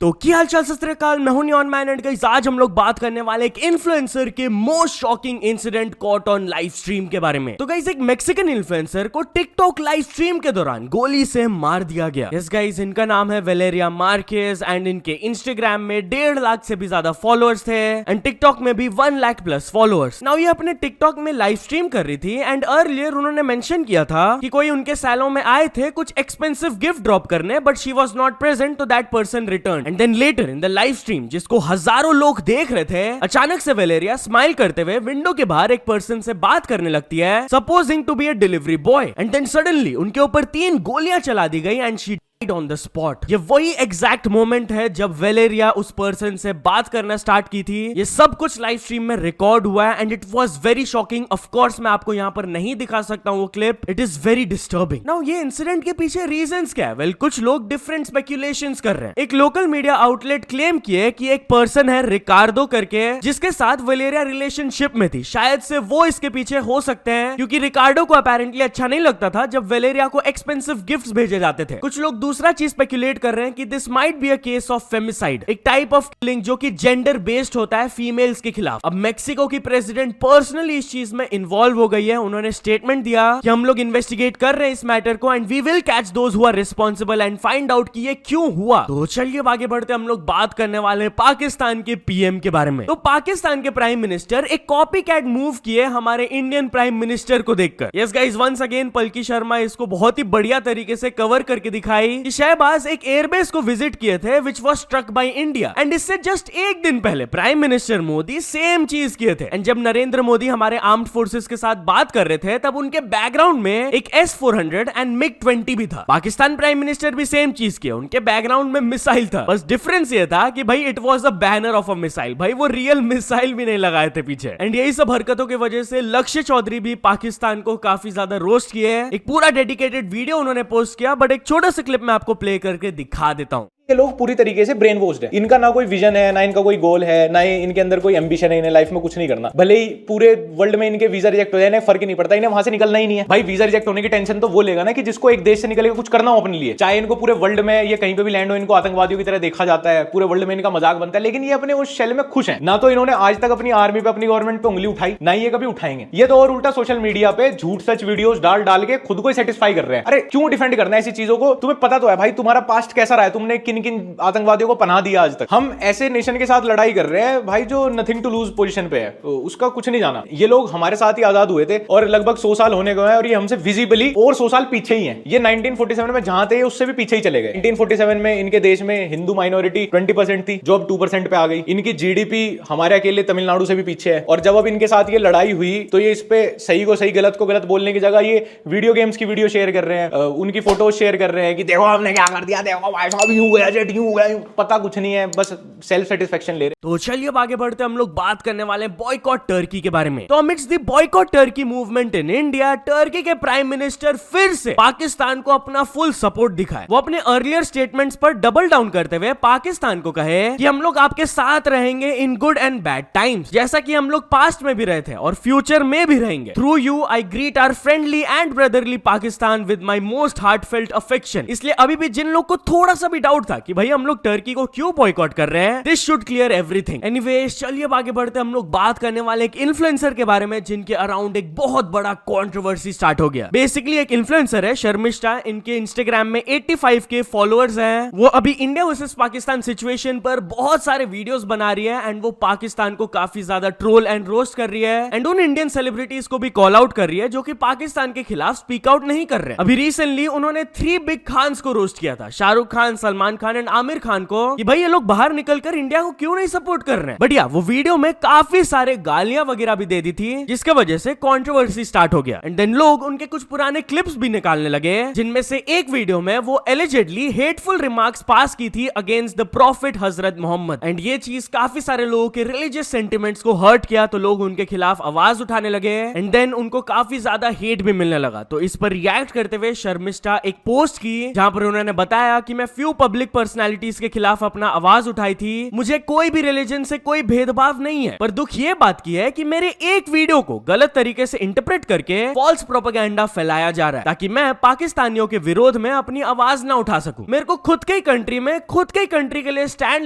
तो क्या हाल चाल, सत श्री अकाल, मैं हूं नियॉन मैन एंड गाइस आज हम लोग बात करने वाले एक इन्फ्लुएंसर के most shocking incident caught on live stream के बारे में। तो गाइस एक मैक्सिकन इन्फ्लुएंसर को टिकटॉक लाइव स्ट्रीम के दौरान गोली से मार दिया गया। यस गाइस, इनका नाम है वेलेरिया मार्केज एंड इनके इंस्टाग्राम में 1.5 लाख से भी ज्यादा फॉलोअर्स थे एंड टिकटॉक में भी 1 लाख प्लस फॉलोअर्स। नाउ ये अपने टिकटॉक में लाइव स्ट्रीम कर रही थी एंड अर्लियर उन्होंने मेंशन किया था कि कोई उनके सैलों में आए थे कुछ एक्सपेंसिव गिफ्ट ड्रॉप करने, but she was not present, तो that person return and then later in the live stream जिसको हजारों लोग देख रहे थे, अचानक से वेलेरिया स्माइल करते हुए विंडो के बाहर एक पर्सन से बात करने लगती है, supposing to be a delivery boy, and then suddenly उनके ऊपर 3 गोलियां चला दी गई and she on the spot. ये वही एग्जैक्ट मोमेंट है जब वेलेरिया उस पर्सन से बात करना स्टार्ट की थी। ये सब कुछ लाइव स्ट्रीम में रिकॉर्ड हुआ है and it was very shocking. Of course मैं आपको यहां पर नहीं दिखा सकता हूं वो clip, it is very disturbing. Now ये इंसिडेंट के पीछे रीजंस क्या है? वेल, कुछ लोग डिफरेंट स्पेक्यूलेशंस कर रहे हैं। एक लोकल मीडिया आउटलेट क्लेम किए कि एक पर्सन है रिकार्डो करके जिसके साथ वेलेरिया रिलेशनशिप में थी, शायद से वो इसके पीछे हो सकते हैं, क्योंकि रिकार्डो को अपेरेंटली अच्छा नहीं लगता था जब वेलेरिया को एक्सपेंसिव गिफ्ट्स भेजे जाते थे। कुछ लोग दूसरा चीज स्पेक्युलेट कर रहे हैं कि this might be a case of femicide, एक टाइप ऑफ किलिंग जो कि जेंडर बेस्ड होता है फीमेल्स के खिलाफ। अब मेक्सिको की प्रेसिडेंट पर्सनली इस चीज में इन्वॉल्व हो गई है। उन्होंने स्टेटमेंट दिया कि हम लोग इन्वेस्टिगेट कर रहे हैं इस मैटर को and we will catch those who are responsible and find out कि ये क्यों हुआ। तो चलिए आगे बढ़ते, हम लोग बात करने वाले हैं पाकिस्तान के पीएम के बारे में। तो पाकिस्तान के प्राइम मिनिस्टर एक कॉपी कैट मूव किए हमारे इंडियन प्राइम मिनिस्टर को देखकर। Yes guys, once again Palki Sharma इसको बहुत ही बढ़िया तरीके से कवर करके दिखाई कि शहबाज एक एयरबेस को विजिट किए थे which was struck by India and इससे जस्ट एक दिन पहले प्राइम मिनिस्टर मोदी सेम चीज किए थे। एंड जब नरेंद्र मोदी हमारे आर्म्ड फोर्सेस के साथ बात कर रहे थे तब उनके बैकग्राउंड में एक S-400 एंड MiG-20 भी था। पाकिस्तान प्राइम मिनिस्टर भी सेम चीज किया, उनके बैकग्राउंड में मिसाइल था, बस डिफरेंस ये था कि भाई it was a banner of a missile, भाई वो रियल मिसाइल भी नहीं लगाए थे पीछे। एंड यही सब हरकतों की वजह से लक्ष्य चौधरी भी पाकिस्तान को काफी ज्यादा रोस्ट किए हैं। एक पूरा डेडिकेटेड वीडियो उन्होंने पोस्ट किया, बट एक छोटा सा क्लिप मैं आपको प्ले करके दिखा देता हूं। ये लोग पूरी तरीके से ब्रेन वॉश्ड है। इनका ना कोई विजन है, ना इनका कोई गोल है, ना इनके अंदर कोई एम्बिशन है, इन्हें लाइफ में कुछ नहीं करना। भले ही पूरे वर्ल्ड में इनके वीजा रिजेक्ट हो जाए, इन्हें फर्क ही नहीं पड़ता, इन्हें वहां से निकलना ही नहीं है। भाई वीजा रिजेक्ट होने की टेंशन तो वो लेगा ना कि जिसको एक देश से निकल के कुछ करना हो अपने लिए। चाहे इनको पूरे वर्ल्ड में ये कहीं पे भी लैंड हो, इनको आतंकवादियों की तरह देखा जाता है, पूरे वर्ल्ड में इनका मजाक बनता है, लेकिन ये अपने उस शेल में खुश है। ना तो इन्होंने आज तक अपनी आर्मी पे, अपनी गवर्नमेंट पे उंगली उठाई, ना ही ये कभी उठाएंगे। ये तो और उल्टा सोशल मीडिया पे झूठ सच वीडियोस डाल डाल के खुद को सेटिस्फाई कर रहे हैं। अरे क्यों डिफेंड करना है ऐसी चीजों को? तुम्हें पता तो है भाई तुम्हारा पास्ट कैसा रहा है, तुमने किन किन आतंकवादियों को पनाह दिया आज तक। हम ऐसे नेशन के साथ लड़ाई कर रहे हैं भाई जो नथिंग टू लूज पोजीशन पे है, तो उसका कुछ नहीं जाना। ये लोग हमारे साथ ही आजाद हुए थे और लगभग 100 साल होने को है और ये हमसे विजिबली और 100 साल पीछे ही हैं। ये 1947 में जहां थे उससे भी पीछे ही चले गए। 1947 में इनके देश में हिंदू माइनॉरिटी 20% थी, जो अब 2% पे आ गई। इनकी जीडीपी हमारे अकेले तमिलनाडु से भी पीछे है। और जब अब इनके साथ ये लड़ाई हुई तो ये इस पे सही को सही, गलत को गलत बोलने की जगह ये वीडियो गेम्स की वीडियो शेयर कर रहे हैं, उनकी फोटोज शेयर कर रहे हैं कि देखो हमने क्या कर दिया, देखो भाई साहब यूं हुआ, जेट यूं हुआ। पता कुछ नहीं है, बस सेल्फ सेटिस्फेक्शन ले रहे। तो चलिए अब आगे बढ़ते, हम लोग बात करने वाले हैं बॉयकॉट टर्की के बारे में। तो amidst the boycott Turkey movement in India, Turkey के प्राइम मिनिस्टर फिर से पाकिस्तान को अपना फुल सपोर्ट दिखाए। वो अपने अर्लियर स्टेटमेंट्स पर डबल डाउन करते हुए पाकिस्तान को कहे कि हम लोग आपके साथ रहेंगे in good and bad times, जैसा कि हम लोग पास्ट में भी रहे थे और फ्यूचर में भी रहेंगे। Through you I greet our friendly and brotherly Pakistan with my most heartfelt affection. इसलिए अभी भी जिन लोग को थोड़ा सा भी डाउट था कि भाई हम लोग टर्की को क्यों बॉयकॉट कर रहे हैं, this should clear everything. Anyways चलिए अब आगे बढ़ते, हम लोग बात करने वाले एक इन्फ्लुएंसर के बारे में जिनके अराउंड एक बहुत बड़ा कंट्रोवर्सी स्टार्ट हो गया। बेसिकली एक इन्फ्लुएंसर है शर्मिष्ठा, इनके इंस्टाग्राम में 85 के फॉलोअर्स हैं। वो अभी इंडिया वर्सेस पाकिस्तान सिचुएशन पर बहुत सारे वीडियोस बना रही है एंड वो पाकिस्तान को काफी ज्यादा ट्रोल एंड रोस्ट कर रही है एंड उन इंडियन सेलिब्रिटीज को भी कॉल आउट कर रही है जो कि पाकिस्तान के खिलाफ स्पीक आउट नहीं कर रहे। अभी रिसेंटली उन्होंने 3 बिग खान्स को रोस्ट किया था, शाहरुख खान, सलमान खान एंड आमिर खान को, कि भाई ये लोग बाहर निकलकर इंडिया को क्यों नहीं सपोर्ट कर रहे हैं। बट या वो वीडियो में काफी सारे गालियां वगैरह भी दे दी थी जिसके वजह से कंट्रोवर्सी स्टार्ट हो गया एंड देन लोग उनके कुछ पुराने क्लिप्स भी निकालने लगे, जिनमें से एक वीडियो में वो एलिजेडली हेटफुल रिमार्क्स पास की थी against the profit Hazrat Mohammad and ये चीज काफी सारे लोगों के रिलीजियस सेंटिमेंट्स को हर्ट किया, तो लोग उनके खिलाफ आवाज उठाने लगे एंड देन उनको काफी ज्यादा हेट भी मिलने लगा। तो इस पर रिएक्ट करते हुए शर्मिष्ठा एक पोस्ट की जहां पर उन्होंने बताया कि मैं फ्यू पब्लिक पब्लिक पर्सनालिटीज के खिलाफ अपना आवाज उठाई थी। मुझे कोई भी रिलीजन से कोई भेदभाव नहीं है, पर दुख ये बात की है कि मेरे एक वीडियो को गलत तरीके से इंटरप्रेट करके फॉल्स प्रोपेगेंडा फैलाया जा रहा है ताकि मैं पाकिस्तानियों के विरोध में अपनी आवाज ना उठा सकूं। मेरे को खुद के कंट्री में खुद के कंट्री के लिए स्टैंड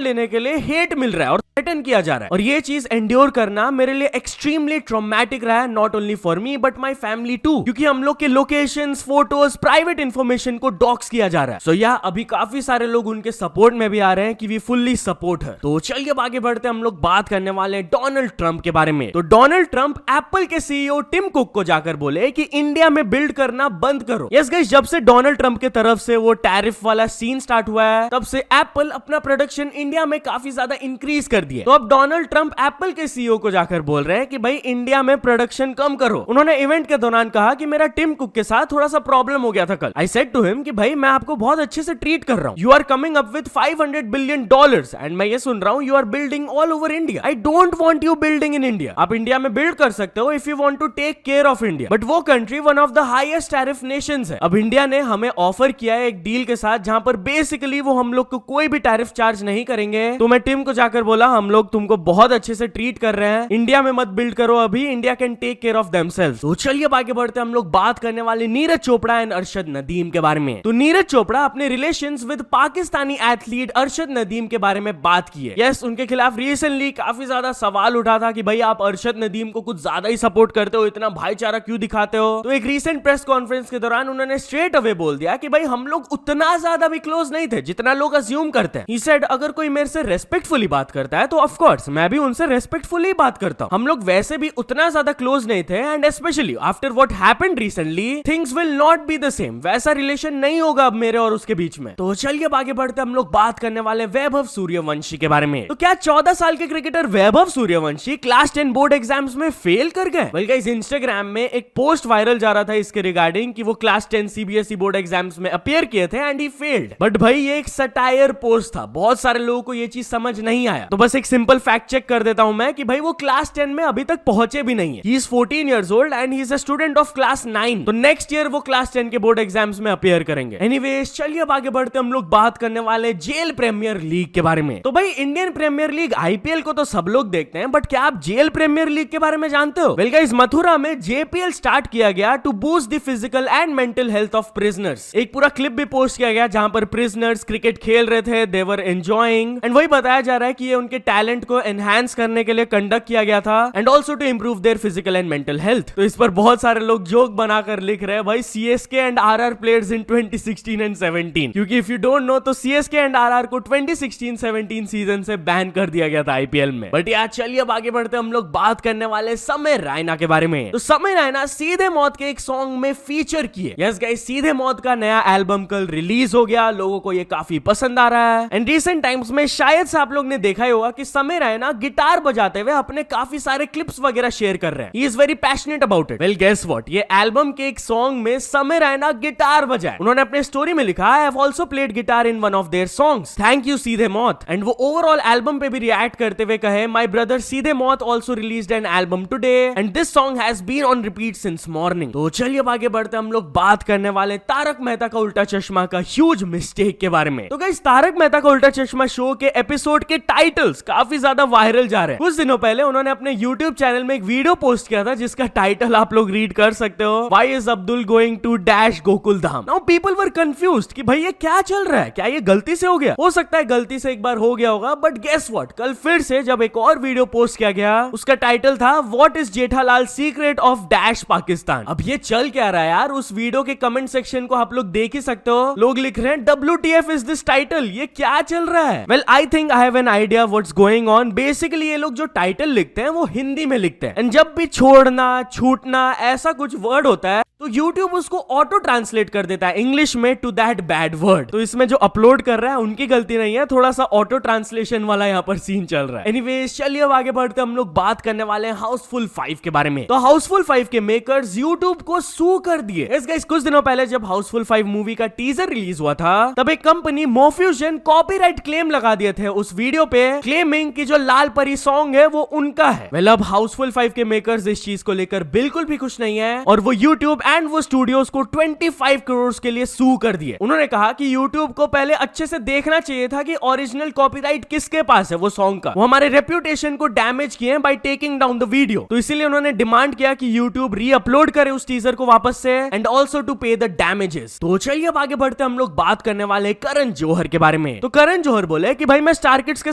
लेने के लिए हेट मिल रहा है और थ्रेटन किया जा रहा है, और ये चीज एंड्योर करना मेरे लिए एक्सट्रीमली ट्रॉमेटिक रहा है, not only for me but my family too, क्योंकि हम लोग के लोकेशंस, फोटोज, प्राइवेट इंफॉर्मेशन को डॉक्स किया जा रहा है। सो या अभी काफी सारे लोग उनके सपोर्ट में भी आ रहे हैं कि वी फुल्ली सपोर्ट है। तो चलिए आगे बढ़ते हैं, हम लोग बात करने वाले हैं डोनाल्ड ट्रंप के बारे में। तो डोनाल्ड ट्रंप एप्पल के सीईओ टिम कुक को जाकर बोले कि इंडिया में बिल्ड करना बंद करो। यस गाइस, जब से डोनाल्ड ट्रंप की तरफ से वो टैरिफ वाला सीन स्टार्ट हुआ है, तब से एप्पल अपना प्रोडक्शन इंडिया में काफी ज्यादा इंक्रीज कर दिया। तो अब डोनाल्ड ट्रंप एप्पल के सीईओ को जाकर बोल रहे हैं कि भाई इंडिया में प्रोडक्शन कम करो। उन्होंने इवेंट के दौरान कहा कि मेरा टिम कुक के साथ थोड़ा सा प्रॉब्लम हो गया था कल। आई सेड टू हिम कि भाई मैं आपको बहुत अच्छे से ट्रीट कर रहा हूं, you are coming up with $500 billion and मैं ये सुन रहा हूं you are building all over India. I don't want you building in India. आप इंडिया में बिल्ड कर सकते हो if you want to take care of India, but वो country one of the highest tariff nations है। अब India ने हमें ऑफर किया है एक डील के साथ जहां पर बेसिकली वो हम लोग को कोई भी टैरिफ चार्ज नहीं करेंगे। तो मैं टिम को जाकर बोला हम लोग तुमको बहुत अच्छे से ट्रीट कर रहे हैं, इंडिया में मत बिल्ड करो अभी, India can take care of themselves. तो चलिए आगे बढ़ते हैं, हम लोग बात करने वाले नीरज चोपड़ा एंड अरशद नदीम के बारे में। तो नीरज चोपड़ा अपने relations with Pakistani athlete Arshad Nadeem के बारे में बात की है। यस, उनके खिलाफ रिसेंटली काफी ज्यादा सवाल उठा था कि भाई आप अरशद नदीम को कुछ ज्यादा ही सपोर्ट करते हो, इतना भाईचारा क्यों दिखाते हो। तो एक रीसेंट प्रेस कॉन्फ्रेंस के दौरान उन्होंने स्ट्रेट अवे बोल दिया कि भाई हम लोग उतना ज्यादा भी क्लोज नहीं थे जितना लोग अज्यूम करते हैं। ही सेड अगर कोई मेरे से रेस्पेक्टफुली बात करता है तो ऑफ कोर्स मैं भी उनसे रेस्पेक्टफुली बात करता हूं। हम लोग वैसे भी उतना ज्यादा क्लोज नहीं थे and specially after what happened recently things will not be the same. वैसा रिलेशन नहीं होगा अब मेरे और उसके बीच में। तो चलिए आगे बढ़ते हम लोग बात करने वाले वैभव सूर्यवंशी के बारे में। तो क्या 14 साल के cricketer Vaibhav Suryavanshi class 10 board exams में फेल कर गए? वेल गाइस, इंस्टाग्राम में एक पोस्ट वायरल जा रहा था इसके रिगार्डिंग कि वो क्लास 10 सीबीएसई बोर्ड एग्जाम्स में अपीयर किए थे एंड ही फेल्ड। बट भाई ये एक सटायर पोस्ट था, बहुत सारे लोगों को ये चीज समझ नहीं आया। तो बस एक सिंपल फैक्ट चेक कर देता हूं मैं कि भाई वो क्लास 10 में अभी तक पहुंचे भी नहीं है। He is 14 years old and he is a student of class 9। तो नेक्स्ट ईयर वो क्लास 10 के बोर्ड एग्जाम्स में अपीयर करेंगे। एनीवेज, चलिए अब आगे बढ़ते हम लोग बात करने वाले जेल प्रीमियर लीग के बारे में। तो भाई इंडियन प्रीमियर लीग आईपीएल को तो सब लोग देखते हैं, बट क्या आप जेल प्रीमियर लीग के बारे में जानते हो? वेल गाइस, मथुरा में जेपीएल स्टार्ट किया गया to boost the physical and mental health of prisoners. एक पूरा क्लिप भी पोस्ट किया गया जहां पर प्रिजनर्स क्रिकेट खेल रहे थे, दे वर एंजॉयिंग, एंड वही बताया जा रहा है कि ये उनके टैलेंट को एनहांस करने के लिए कंडक्ट किया गया था and also to improve their physical and mental health. तो इस पर बहुत सारे लोग जोक बनाकर लिख रहे हैं भाई CSK and RR players in 2016 and 17, क्योंकि इफ यू डोंट नो तो सीएसके एंड आरआर को 2016-17 सीजन से बैन कर दिया गया था आईपीएल में। बट यार चलिए अब आगे बढ़ते हम लोग बात करने वाले समय रैना के बारे में। तो समय रैना सीधे मौत के एक सॉन्ग में फीचर किए। यस गाइस, सीधे मौत का नया एल्बम कल रिलीज हो गया, लोगों को ये काफी पसंद आ रहा है एंड रिसेंट टाइम्स में शायद से आप लोग ने देखा ही होगा कि समय रैना गिटार बजाते हुए अपने काफी सारे क्लिप्स वगैरह शेयर कर रहे हैं। He is very passionate about it. Well guess what, ये एल्बम के एक सॉन्ग में समय रैना गिटार बजाए। उन्होंने अपने स्टोरी में लिखा I have also played guitar in one of their songs, thank you सीधे मौत। एंड वो ओवरऑल एल्बम पे भी रिएक्ट करते हुए कहे माय ब्रदर सीधे मौत also released an album today and this song has been on repeat since morning. तो चलिए अब आगे बढ़ते हम लोग बात करने वाले तारक मेहता का उल्टा चश्मा का ह्यूज मिस्टेक के बारे में। तो गाइस, तारक मेहता का उल्टा चश्मा शो के एपिसोड के टाइटल्स काफी ज्यादा वायरल जा रहे हैं। कुछ दिनों पहले उन्होंने अपने यूट्यूब चैनल में एक वीडियो पोस्ट किया था जिसका टाइटल आप लोग रीड कर सकते हो, why is Abdul going to dash Gokul Dham. Now people were confused कि भाई ये क्या चल रहा है, क्या ये गलती से हो गया? हो सकता है गलती से एक बार हो गया होगा, बट गेस व्हाट, कल फिर से जब एक और वीडियो पोस्ट किया गया उसका टाइटल था what is Jethalal secret of dash Pakistan. अब ये चल क्या रहा है यार? उस वीडियो के कमेंट सेक्शन को आप लोग देख ही सकते हो, लोग लिख रहे हैं WTF इज दिस टाइटल, ये क्या चल रहा है? Well I think I have an idea what's going on. Basically ये लोग जो टाइटल लिखते हैं वो हिंदी में लिखते हैं एंड जब भी छोड़ना, छूटना ऐसा कुछ वर्ड होता है तो YouTube उसको ऑटो ट्रांसलेट कर देता है इंग्लिश में टू दैट बैड वर्ड। तो इसमें जो अपलोड कर रहा है उनकी गलती नहीं है, थोड़ा सा ऑटो ट्रांसलेशन वाला यहाँ पर सीन चल रहा है। एनीवेज, चलिए अब आगे बढ़ते हम लोग बात करने वाले हैं हाउसफुल 5 के बारे में। तो हाउसफुल 5 के मेकर्स YouTube को सू कर दिए। यस गाइस, कुछ दिनों पहले जब हाउसफुल 5 मूवी का टीजर रिलीज हुआ था तब एक कंपनी मोफ्यूजन कॉपीराइट क्लेम लगा दिए थे उस वीडियो पे, क्लेमिंग कि जो लाल परी सॉन्ग है वो उनका है। वेल अब हाउसफुल 5 के मेकर्स इस चीज को लेकर बिल्कुल भी खुश नहीं है और वो YouTube एंड वो स्टूडियोज को 25 करोड़ के लिए सू कर दिए। उन्होंने कहा कि यूट्यूब को पहले अच्छे से देखना चाहिए था कि ओरिजिनल कॉपीराइट किसके पास है वो सॉन्ग का। वो हमारे रेप्यूटेशन को डैमेज किए by taking down the video. तो इसीलिए उन्होंने डिमांड किया कि यूट्यूब रीअपलोड करे उस टीजर को वापस से एंड ऑल्सो टू पे द डैमेजेस। तो चलिए अब आगे बढ़ते हम लोग बात करने वाले करण जौहर के बारे में। तो करण जौहर बोले कि भाई मैं स्टार किड्स के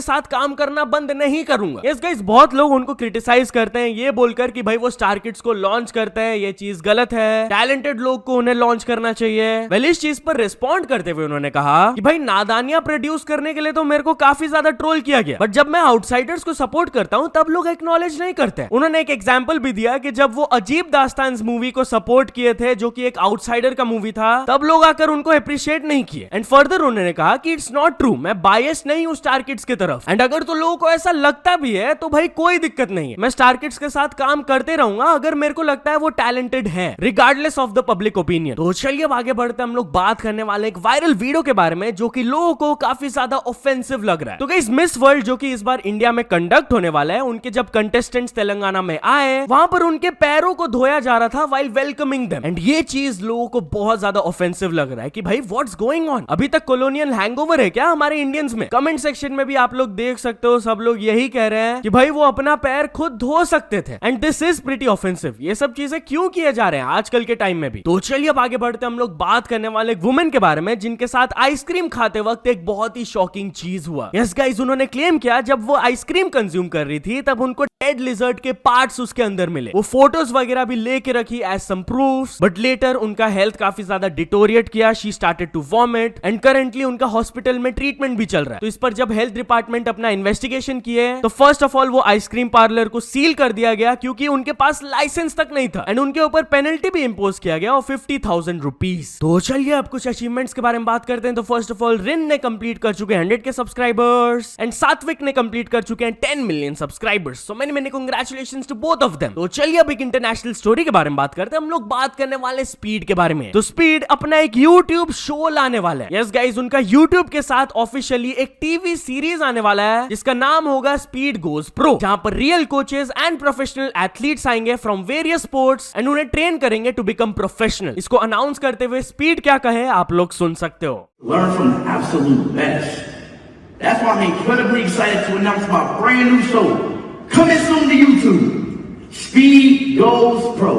साथ काम करना बंद नहीं करूंगा। यस गाइस, बहुत लोग उनको क्रिटिसाइज करते हैं ये बोलकर कि भाई वो स्टार किड्स को लॉन्च करते हैं, ये चीज गलत है, टैलेंटेड लोग को उन्हें लॉन्च करना चाहिए। वेल इस चीज पर रिस्पॉन्ड करते हुए उन्होंने कहा कि भाई नादानियां प्रोड्यूस करने के लिए तो मेरे को काफी ज्यादा ट्रोल किया गया, बट जब मैं आउटसाइडर्स को सपोर्ट करता हूं तब लोग एक्नॉलेज नहीं करते। उन्होंने एक एग्जांपल भी दिया कि जब वो अजीब दास्तान मूवी को सपोर्ट किए थे जो कि एक आउटसाइडर का मूवी था, तब लोग आकर उनको अप्रिशिएट नहीं किए। एंड फर्दर उन्होंने कहा कि इट्स नॉट ट्रू, मैं बायस नहीं हूं स्टार किड्स की तरफ। एंड अगर तो लोगों को ऐसा लगता भी है तो भाई कोई दिक्कत नहीं है, मैं स्टार किड्स के साथ काम करते रहूंगा अगर मेरे को लगता है वो टैलेंटेड है, regardless of the public opinion. तो चलिए अब आगे बढ़ते हम लोग बात करने वाले एक वायरल वीडियो के बारे में जो कि लोगों को काफी ज्यादा ऑफेंसिव लग रहा है। तो गाइस, मिस वर्ल्ड जो कि इस बार इंडिया में कंडक्ट होने वाला है, उनके जब कंटेस्टेंट्स तेलंगाना में आए वहां पर उनके पैरों को धोया जा रहा था व्हाइल वेलकमिंग देम। एंड ये चीज लोगों को बहुत ज्यादा ऑफेंसिव लग रहा है कि भाई व्हाट्स गोइंग ऑन, अभी तक कॉलोनियल हैंगओवर है क्या हमारे इंडियंस में? कमेंट सेक्शन में भी आप लोग देख सकते हो, सब लोग यही कह रहे हैं कि भाई वो अपना पैर खुद धो सकते थे। And this is pretty offensive. ये सब चीजें क्यों किए जा रहे हैं आजकल के टाइम में भी? तो चलिए अब आगे बढ़ते हम लोग बात करने वाले एक वुमेन के बारे में जिनके साथ आइसक्रीम खाते वक्त एक बहुत ही शॉकिंग चीज हुआ। यस गाइस, उन्होंने क्लेम किया जब वो आइसक्रीम कंज्यूम कर रही थी तब उनको डेड लिजर्ड के पार्ट्स उसके अंदर मिले। वो फोटोज वगैरह भी लेके रखी as some proofs, but later उनका हेल्थ काफी ज्यादा डिटोरिएट किया, she started to vomit and currently उनका हॉस्पिटल में ट्रीटमेंट भी चल रहा है। तो इस पर जब हेल्थ डिपार्टमेंट अपना इन्वेस्टिगेशन किए तो फर्स्ट ऑफ ऑल वो आइसक्रीम पार्लर को सील कर दिया गया क्योंकि उनके पास लाइसेंस तक नहीं था एंड उनके ऊपर पेनल्टी भी इंपोज किया गया और 50,000 रुपीज। तो चलिए अब कुछ अचीवमेंट्स के बारे में बात करते हैं। तो फर्स्ट ऑफ ऑल रिन ने कंप्लीट कर चुके 100 के सब्सक्राइबर्स एंड सात्विक ने कंप्लीट कर चुके हैं 10 million subscribers. So many congratulations to both of them. तो चलिए अब एक इंटरनेशनल स्टोरी के बारे में बात करते हैं। हम लोग बात करने वाले स्पीड के बारे में। तो स्पीड अपना एक यूट्यूब शो लाने वाला है। यस गाइस, उनका यूट्यूब के साथ ऑफिशियली एक टीवी सीरीज आने वाला है जिसका नाम होगा स्पीड गोज प्रो, जहां पर real coaches and professional athletes आएंगे फ्रॉम वेरियस स्पोर्ट्स एंड उन्हें ट्रेन करेंगे टू बिकम प्रोफेशनल। इसको अनाउंस करते हुए स्पीड क्या कहे आप लोग सुन सकते हो। Learn from the absolute best. That's why I'm incredibly excited to announce my brand new show, coming soon to YouTube, Speed Goes Pro.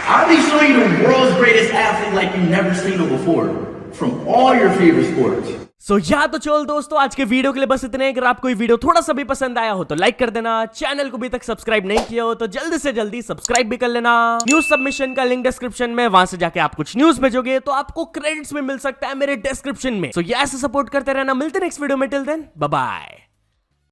I'll be showing you the world's greatest athlete like you've never seen him before, from all your favorite sports. सो या तो चल दोस्तों, आज के video के लिए बस इतने। अगर आपको ये वीडियो थोड़ा सा भी पसंद आया हो तो लाइक कर देना, चैनल को अभी तक सब्सक्राइब नहीं किया हो तो जल्दी से जल्दी सब्सक्राइब भी कर लेना। न्यूज सबमिशन का लिंक डिस्क्रिप्शन में, वहां से जाके आप कुछ न्यूज भेजोगे तो आपको क्रेडिट्स भी मिल सकता है मेरे डिस्क्रिप्शन में। सो ये ऐसे सपोर्ट करते रहना। मिलते नेक्स्ट वीडियो में, टिल देन बाय बाय।